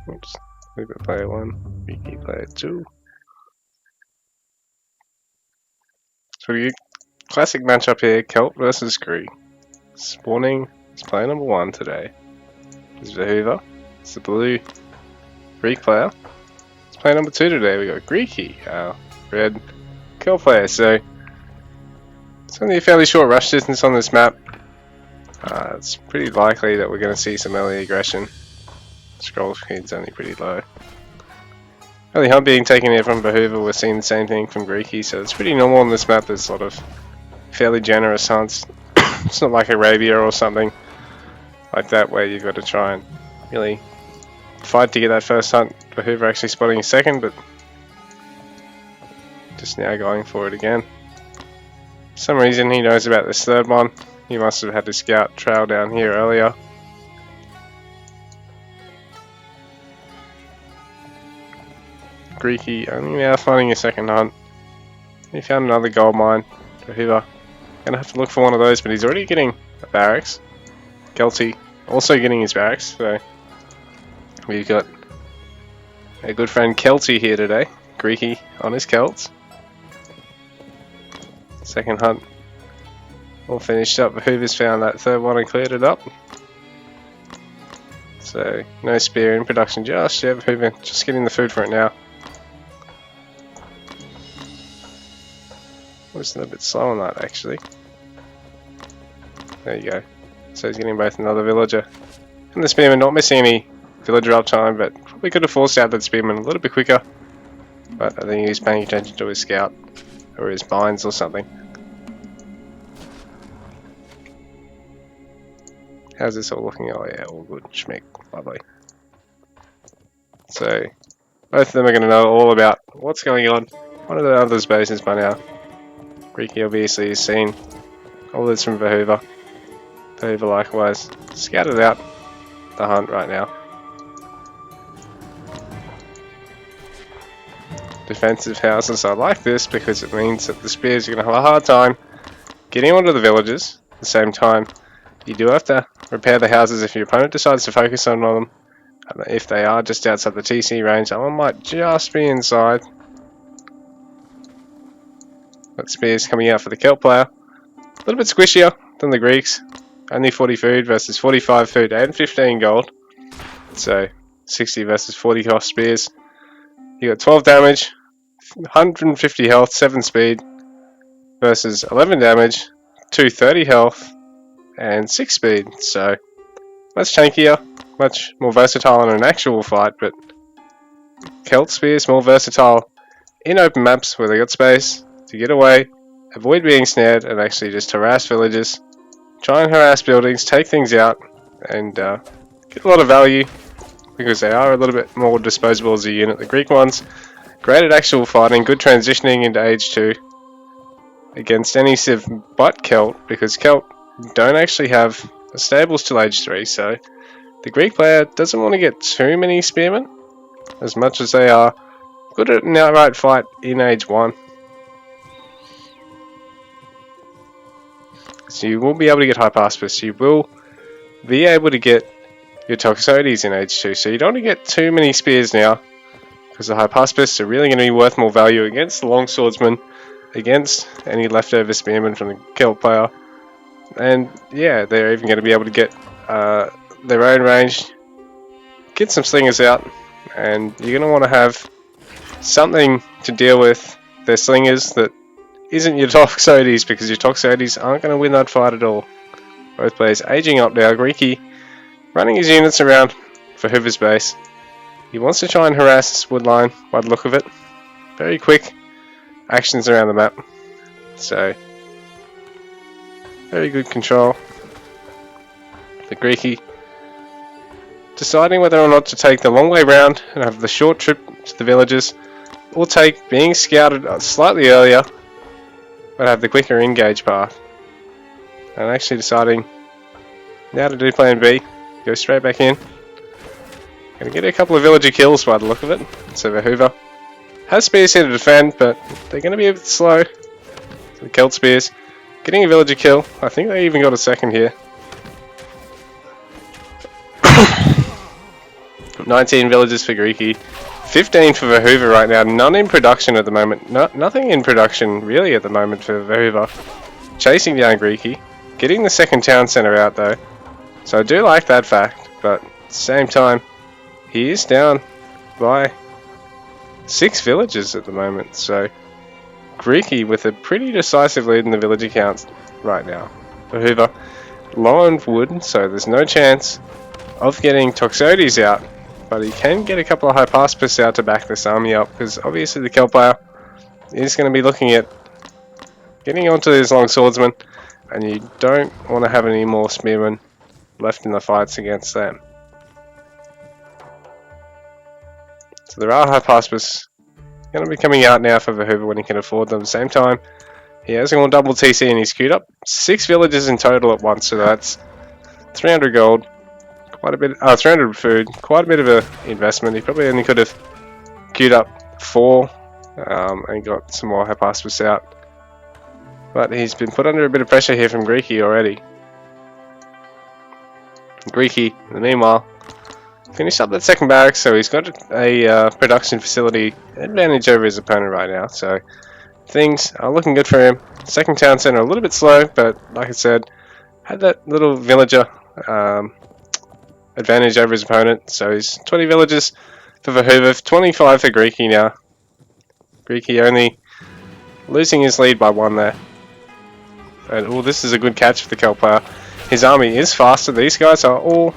Oops. We've got player 1, Greeky player 2. So you classic matchup here, Celt versus Greek. Spawning is player number 1 today. Is Verhuver. It's the blue Greek player. It's player number 2 today. We got Greeky, our red Celt player. So it's only a fairly short rush distance on this map. It's pretty likely that we're going to see some early aggression. Scroll speed's only pretty low. Early hunt being taken here from Verhuver, we're seeing the same thing from Greeky, so it's pretty normal on this map. There's a lot of fairly generous hunts. It's not like Arabia or something like that where you've got to try and really fight to get that first hunt. Verhuver actually spotting a second, but just now going for it again. For some reason he knows about this third one. He must have had to scout trail down here earlier. Greeky only now finding a second hunt. He found another gold mine. Verhuver gonna have to look for one of those, but he's already getting a barracks. Kelty also getting his barracks, so we've got a good friend Kelty here today. Greeky on his Celts. Second hunt all finished up. Verhuver's found that third one and cleared it up. So no spear in production just yet. Verhuver just getting the food for it now. Was a little bit slow on that actually. There you go. So he's getting both another villager and the spearman, not missing any villager uptime, but probably could have forced out that spearman a little bit quicker. But I think he's paying attention to his scout or his binds or something. How's this all looking? Oh yeah, all good. Schmick. Lovely. So both of them are going to know all about what's going on. One of the other's bases by now. Greeky obviously has seen all this from Verhuver. Verhuver likewise scattered out the hunt right now. Defensive houses, I like this because it means that the spears are going to have a hard time getting onto the villages. At the same time, you do have to repair the houses if your opponent decides to focus on them. If they are just outside the TC range, someone might just be inside. But spears coming out for the Celt player. A little bit squishier than the Greeks. Only 40 food versus 45 food and 15 gold. So 60 versus 40 cost spears. You got 12 damage, 150 health, 7 speed versus 11 damage, 230 health and 6 speed. So much tankier, much more versatile in an actual fight, but Celt spears more versatile in open maps where they got space to get away, avoid being snared, and actually just harass villages, try and harass buildings, take things out, and get a lot of value because they are a little bit more disposable as a unit. The Greek ones, great at actual fighting, good transitioning into age 2 against any civ but Celt, because Celt don't actually have a stables till age 3, so the Greek player doesn't want to get too many spearmen as much as they are good at an outright fight in age 1. So you will be able to get Hypaspis, you will be able to get your Toxotes in age 2, so you don't want to get too many spears now, because the Hypaspis are really going to be worth more value against the Longswordsman, against any leftover spearmen from the Celt player, and yeah, they're even going to be able to get their own range, get some slingers out, and you're going to want to have something to deal with their slingers that isn't your Toxotes, because your Toxotes aren't going to win that fight at all. Both players aging up now. Greeky running his units around for Verhuver's base. He wants to try and harass this wood line by the look of it. Very quick actions around the map. So, very good control. The Greeky deciding whether or not to take the long way round and have the short trip to the villages, or take being scouted slightly earlier but have the quicker engage path. And actually deciding now to do plan B, go straight back in. Gonna get a couple of villager kills by the look of it. So Verhuver has spears here to defend, but they're gonna be a bit slow. So the Celt spears getting a villager kill. I think they even got a second here. 19 villages for Greeky. 15 for Verhuver right now. None in production at the moment. Nothing in production really at the moment for Verhuver. Chasing down Greeky. Getting the second town centre out though. So I do like that fact. But at the same time, he is down by 6 villages at the moment. So Greeky with a pretty decisive lead in the village accounts right now. Verhuver low on wood, so there's no chance of getting Toxotes out. But he can get a couple of Hypaspis out to back this army up, because obviously the Kelp player is going to be looking at getting onto his long swordsman, and you don't want to have any more spearmen left in the fights against them. So there are Hypaspis going to be coming out now for Verhuver when he can afford them. At the same time, he has gone double TC and he's queued up 6 villages in total at once, so that's 300 gold. Quite a bit, 300 food, quite a bit of an investment. He probably only could have queued up 4 and got some more Hypaspis out. But he's been put under a bit of pressure here from Greeky already. Greeky, in the meanwhile, finished up that second barracks, so he's got a production facility advantage over his opponent right now. So things are looking good for him. Second town centre a little bit slow, but like I said, had that little villager advantage over his opponent. So he's 20 villages for Verhuver, 25 for Greeky now. Greeky only losing his lead by 1 there. And oh, this is a good catch for the Kelp player. His army is faster. These guys are all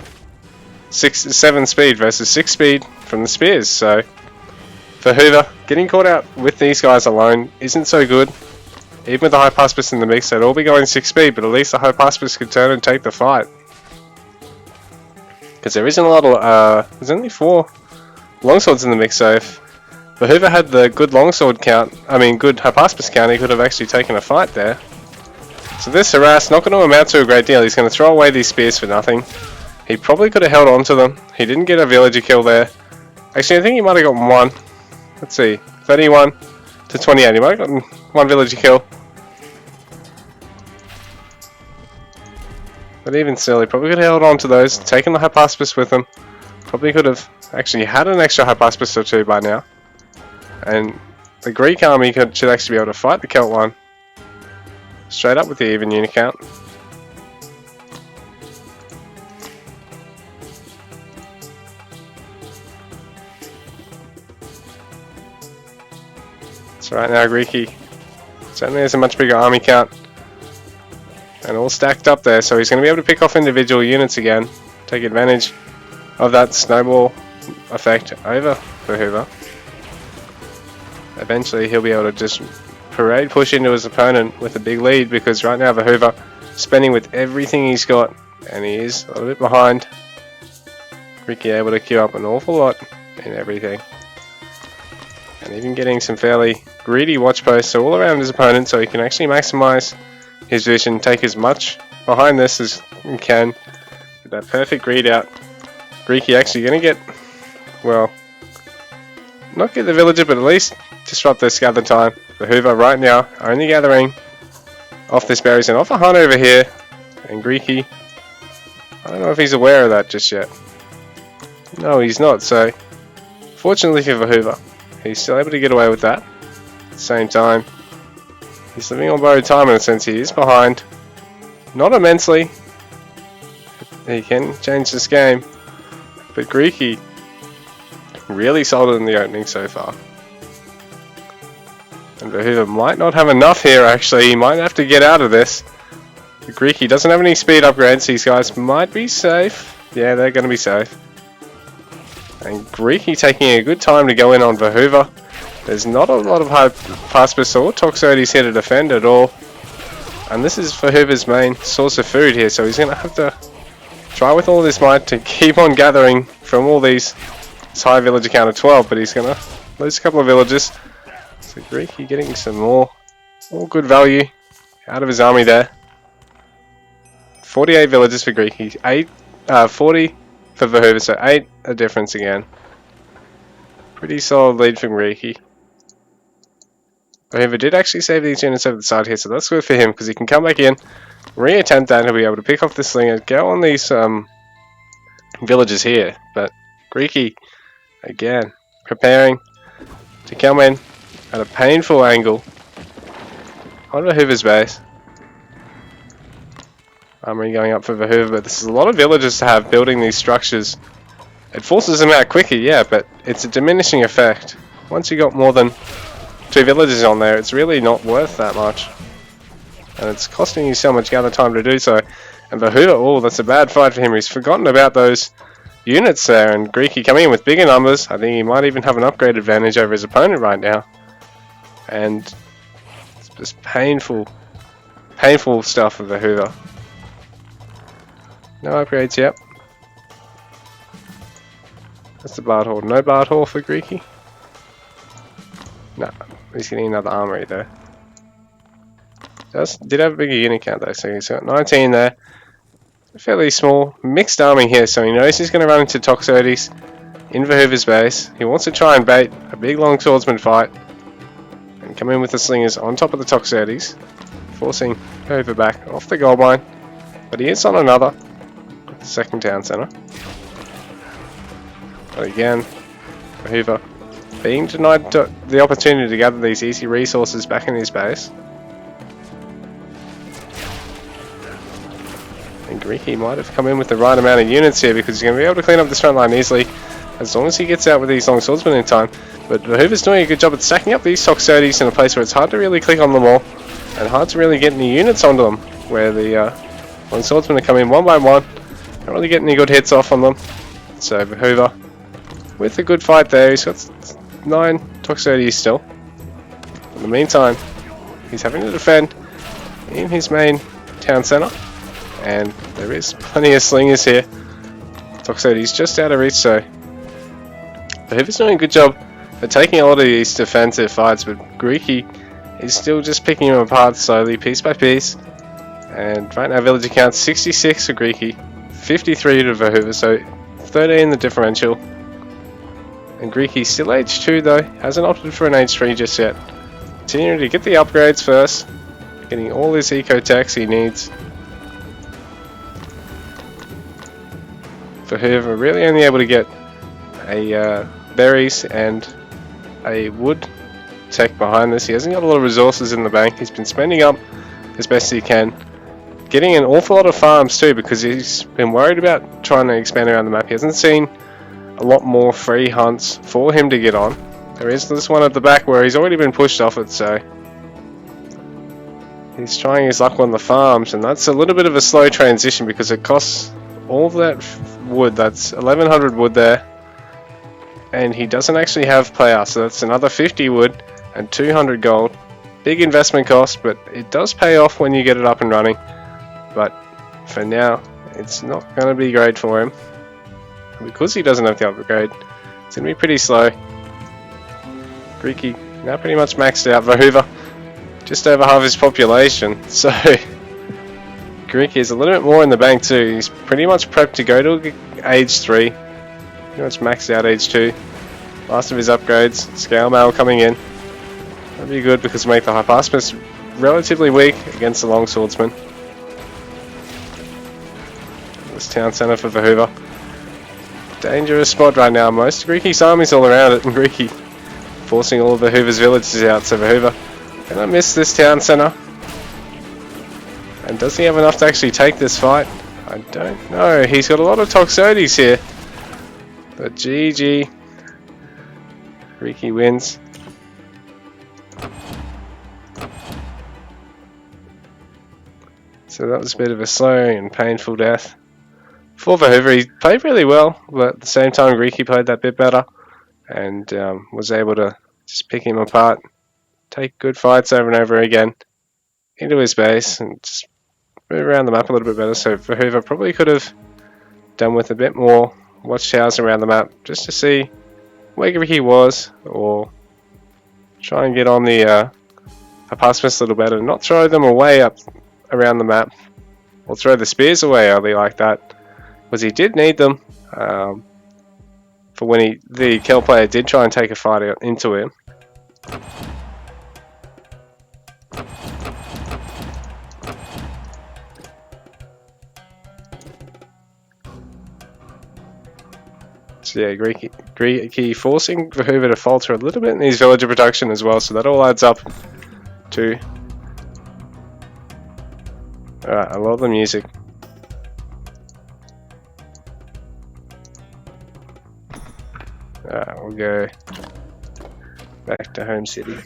7 speed versus 6 speed from the spears. So Verhuver getting caught out with these guys alone isn't so good. Even with the Hypaspis in the mix, they'd all be going 6 speed, but at least the Hypaspis could turn and take the fight. Because there isn't a lot of, there's only 4 longswords in the mix, so if Verhuver had the good longsword count, good Hypaspis count, he could have actually taken a fight there. So this harass not going to amount to a great deal. He's going to throw away these spears for nothing. He probably could have held on to them. He didn't get a villager kill there. Actually, I think he might have gotten 1. Let's see, 31 to 28. He might have gotten 1 villager kill. But even still, he probably could have held on to those, taken the Hypaspis with him. Probably could have actually had an extra Hypaspis or 2 by now. And the Greek army should actually be able to fight the Celt one. Straight up with the even unit count. So right now Greeky certainly has a much bigger army count. And all stacked up there, so he's going to be able to pick off individual units again. Take advantage of that snowball effect over Verhuver. Eventually he'll be able to just parade push into his opponent with a big lead, because right now Verhuver spending with everything he's got, and he is a little bit behind. Greeky able to queue up an awful lot in everything. And even getting some fairly greedy watch posts all around his opponent, so he can actually maximize his vision, take as much behind this as he can. With that perfect greed out, Greeky actually going to get, well, not get the villager, but at least disrupt this gather time. Verhuver right now only gathering off this berries and off a hunt over here. And Greeky, I don't know if he's aware of that just yet. No, he's not. So fortunately for Verhuver, he's still able to get away with that. At the same time, he's living on borrowed time in a sense. He is behind. Not immensely. He can change this game. But Greeky really sold it in the opening so far. And Verhuver might not have enough here actually. He might have to get out of this. But Greeky doesn't have any speed upgrades. These guys might be safe. Yeah, they're going to be safe. And Greeky taking a good time to go in on Verhuver. There's not a lot of Hypaspis or Toxotes here to defend at all. And this is Verhuver's main source of food here, so he's going to have to try with all this might to keep on gathering from all these. This high villager count of 12, but he's going to lose a couple of villages. So Greeky getting some more good value out of his army there. 48 villages for Greeky, 40 for Verhuver, so 8 a difference again. Pretty solid lead from Greeky. Verhuver did actually save these units over the side here, so that's good for him, because he can come back in, re-attempt that, and he'll be able to pick off this slinger, go on these villages here. But Greeky, again, preparing to come in at a painful angle on Verhuver's base. Armory going up for Verhuver, but this is a lot of villagers to have building these structures. It forces them out quicker, yeah, but it's a diminishing effect. Once you got more than 2 villagers on there, it's really not worth that much. And it's costing you so much gather time to do so. And Verhuver, oh, that's a bad fight for him. He's forgotten about those units there, and Greeky coming in with bigger numbers. I think he might even have an upgrade advantage over his opponent right now. And it's just painful stuff for Verhuver. No upgrades yet. That's the Bard Hall. No Bard Hall for Greeky. No, he's getting another armory there. Did have a bigger unit count though, so he's got 19 there. Fairly small, mixed army here, so he knows he's going to run into Toxotes in Verhuver's base. He wants to try and bait a big long swordsman fight and come in with the slingers on top of the Toxotes, forcing Verhuver back off the gold mine. But he is on another second town centre. But again, Verhuver being denied the opportunity to gather these easy resources back in his base. And Greeky might have come in with the right amount of units here because he's going to be able to clean up this front line easily as long as he gets out with these long swordsmen in time. But Verhuver's doing a good job at stacking up these Toxotes in a place where it's hard to really click on them all and hard to really get any units onto them, where the long swordsmen are coming one by one. Don't really get any good hits off on them. So Verhuver with a good fight there. He's got 9 Toxotes still. In the meantime, he's having to defend in his main town centre. And there is plenty of slingers here. Toxotes just out of reach, so Verhuver's doing a good job at taking a lot of these defensive fights, but Greeky is still just picking him apart slowly, piece by piece. And right now villager count 66 for Greeky, 53 to Verhuver, so 13 the differential. And Greeky's still age 2 though, hasn't opted for an age 3 just yet. Continuing to get the upgrades first, getting all his eco techs he needs. Verhuver really only able to get a berries and a wood tech behind this. He hasn't got a lot of resources in the bank. He's been spending up as best he can, getting an awful lot of farms too, because he's been worried about trying to expand around the map. He hasn't seen a lot more free hunts for him to get on. There is this one at the back where he's already been pushed off it, so he's trying his luck on the farms, and that's a little bit of a slow transition because it costs all of that wood. That's 1100 wood there, and he doesn't actually have playoffs, so that's another 50 wood and 200 gold. Big investment cost, but it does pay off when you get it up and running. But for now, it's not going to be great for him because he doesn't have the upgrade. It's going to be pretty slow. Greeky now pretty much maxed out. Verhuver just over half his population, so Greeky is a little bit more in the bank too. He's pretty much prepped to go to age 3. Pretty much maxed out age 2. Last of his upgrades. Scale mail coming in. That'd be good because make the Hypaspis relatively weak against the long swordsman. This town centre for Verhuver. Dangerous spot right now. Most of Greeky's army's all around it, and Greeky forcing all of Verhuver's villages out. So Verhuver gonna miss this town centre. And does he have enough to actually take this fight? I don't know. He's got a lot of Toxotes here. But GG. Greeky wins. So that was a bit of a slow and painful death for Verhuver. He played really well, but at the same time Greeky played that bit better and was able to just pick him apart, take good fights over and over again into his base and just move around the map a little bit better. So Verhuver probably could have done with a bit more watchtowers around the map just to see where Greeky was, or try and get on the Hypaspis a little better, not throw them away up around the map, or throw the spears away early like that, because he did need them for when the Kel player did try and take a fight out into him. So yeah, Greeky forcing Verhuver to falter a little bit in his villager production as well, so that all adds up to... Alright, I love the music. Alright, we'll go back to home city.